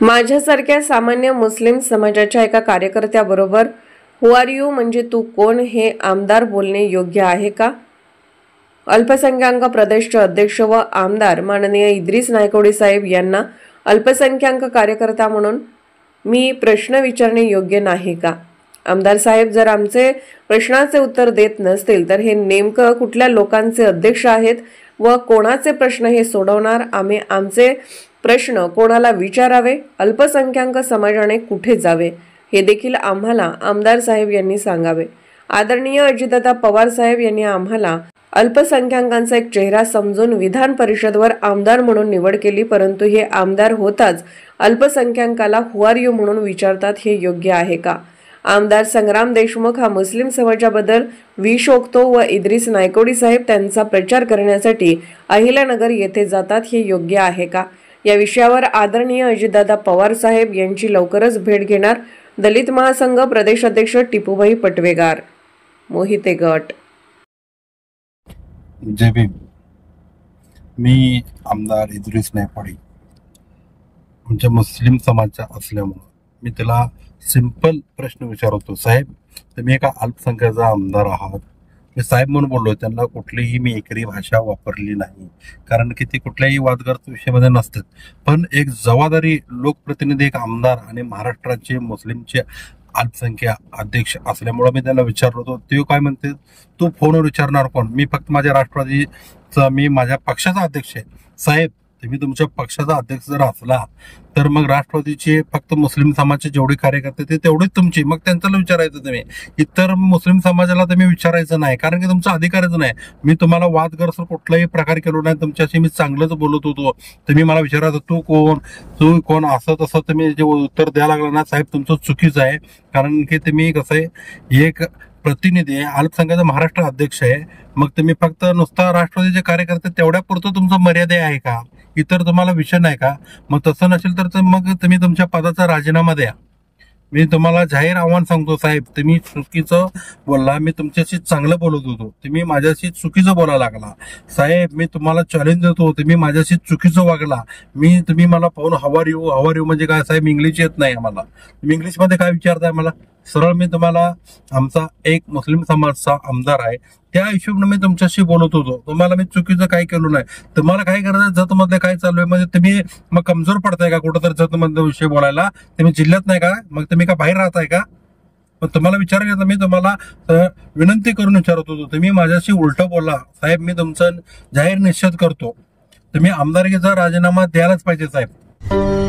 माझ्यासारख्या सामान्य मुस्लिम समाजाच्या एका कार्यकर्त्याबरोबर हु आर यू म्हणजे तू कोण हे आमदार बोलणे योग्य आहे का? अल्पसंख्याक प्रदेशचे अध्यक्ष व आमदार माननीय इद्रिस नायकोडी साहेब यांना अल्पसंख्याक कार्यकर्ता म्हणून मी प्रश्न विचारणे योग्य नाही का? आमदार साहेब जर आमचे प्रश्नाचे उत्तर देत नसतील तर हे नेमकं कुठल्या लोकांचे अध्यक्ष आहेत व कोणाचे प्रश्न हे सोडवणार? आम्ही आमचे प्रश्न कोणाला विचारावे? अल्पसंख्याक समाजाने कुठे जावे हे देखील आम्हाला आमदार साहेब यांनी सांगावे। आदरणीय अजितदादा पवार साहेब यांनी आम्हाला अल्पसंख्याकांचा एक चेहरा समजून विधान परिषदवर आमदार म्हणून निवड केली, परंतु हे आमदार होताच अल्पसंख्याकाला हु आर यू म्हणून विचारतात, हे योग्य आहे का? आमदार संग्राम देशमुख हा मुस्लिम समाजाबद्दल विष ओकतो व इद्रिस नायकोडी साहेब त्यांचा प्रचार करण्यासाठी अहिल्यानगर येथे जातात, हे योग्य आहे का? या विषयावर आदरणीय अजितदादा पवार साहेब यांची लवकरच भेट घेणार दलित महासंघ प्रदेशाध्यक्ष टिपूभाई पटवेगार, मोहिते गट। जय भीम। मी आमदार इद्रिस नायकोडी आमच्या मुस्लिम समाजाचा असल्यामुळे मी त्याला सिंपल प्रश्न विचारतो, साहेब तुम्ही एका अल्पसंख्याचा आमदार आहात, मी साहेब म्हणून बोललो, त्यांना कुठलीही मी एकरी भाषा वापरली नाही, कारण की ते कुठल्याही वादग्रस्त विषयामध्ये नसतात, पण एक जबाबदारी लोकप्रतिनिधी एक आमदार आणि महाराष्ट्राचे मुस्लिमचे अल्पसंख्या अध्यक्ष असल्यामुळे मी त्यांना विचारलो होतो। ते काय म्हणते, तू फोनवर विचारणार कोण? मी फक्त माझ्या राष्ट्रवादीचा, मी माझ्या पक्षाचा अध्यक्ष आहे। साहेब तुम्ही तुमच्या पक्षाचा अध्यक्ष जर असला तर मग राष्ट्रवादीचे फक्त मुस्लिम समाजाचे जेवढे कार्यकर्ते ते तेवढेच तुमचे, मग त्यांच्याला विचारायचं, तुम्ही इतर मुस्लिम समाजाला तुम्ही विचारायचं नाही, कारण की तुमचा अधिकारच नाही। मी तुम्हाला वादग्रस्त कुठलाही प्रकार केलो नाही, तुमच्याशी मी चांगलंच बोलत होतो, तुम्ही मला विचारायचं तू कोण असं तसं तुम्ही जे उत्तर द्यायला लागलं ना, साहेब तुमचं चुकीचं आहे, कारण की तुम्ही कसं आहे एक प्रतिनिधी आहे, अल्पसंख्याचा महाराष्ट्र अध्यक्ष आहे, मग तुम्ही फक्त नुसता राष्ट्रवादीचे कार्यकर्ते तेवढ्या पुरतं तुमचं मर्यादा आहे का? इतर तुम्हाला विषय नाही का? मग तसं नसेल तर मग तुम्ही तुमच्या पदाचा राजीनामा द्या। मी तुम्हाला जाहीर आव्हान सांगतो, साहेब तुम्ही चुकीचं बोलला, मी तुमच्याशी चांगलं बोलत होतो, तुम्ही माझ्याशी चुकीचं बोलायला लागला। साहेब मी तुम्हाला चॅलेंज देतो, तुम्ही माझ्याशी चुकीचं वागला। तुम्ही मला पाहून हवार यू म्हणजे काय? साहेब इंग्लिश येत नाही आम्हाला, तुम्ही इंग्लिशमध्ये काय विचारताय मला? सरळ मी तुम्हाला आमचा एक मुस्लिम समाजचा आमदार आहे त्या हिशोबाने मी तुमच्याशी बोलत होतो, तुम्हाला मी चुकीचं काही केलं नाही। तुम्हाला काय करायचं, जत मध्ये काय चालू आहे म्हणजे तुम्ही मग कमजोर पडताय का कुठं तर जत मध्ये विषय बोलायला? तुम्ही जिल्ह्यात नाही का? मग तुम्ही का बाहेर राहताय का? पण तुम्हाला विचारायचं, मी तुम्हाला विनंती करून विचारत होतो, तुम्ही माझ्याशी उलटं बोला। साहेब मी तुमचं जाहीर निषेध करतो, तुम्ही आमदारकीचा राजीनामा द्यायलाच पाहिजे साहेब।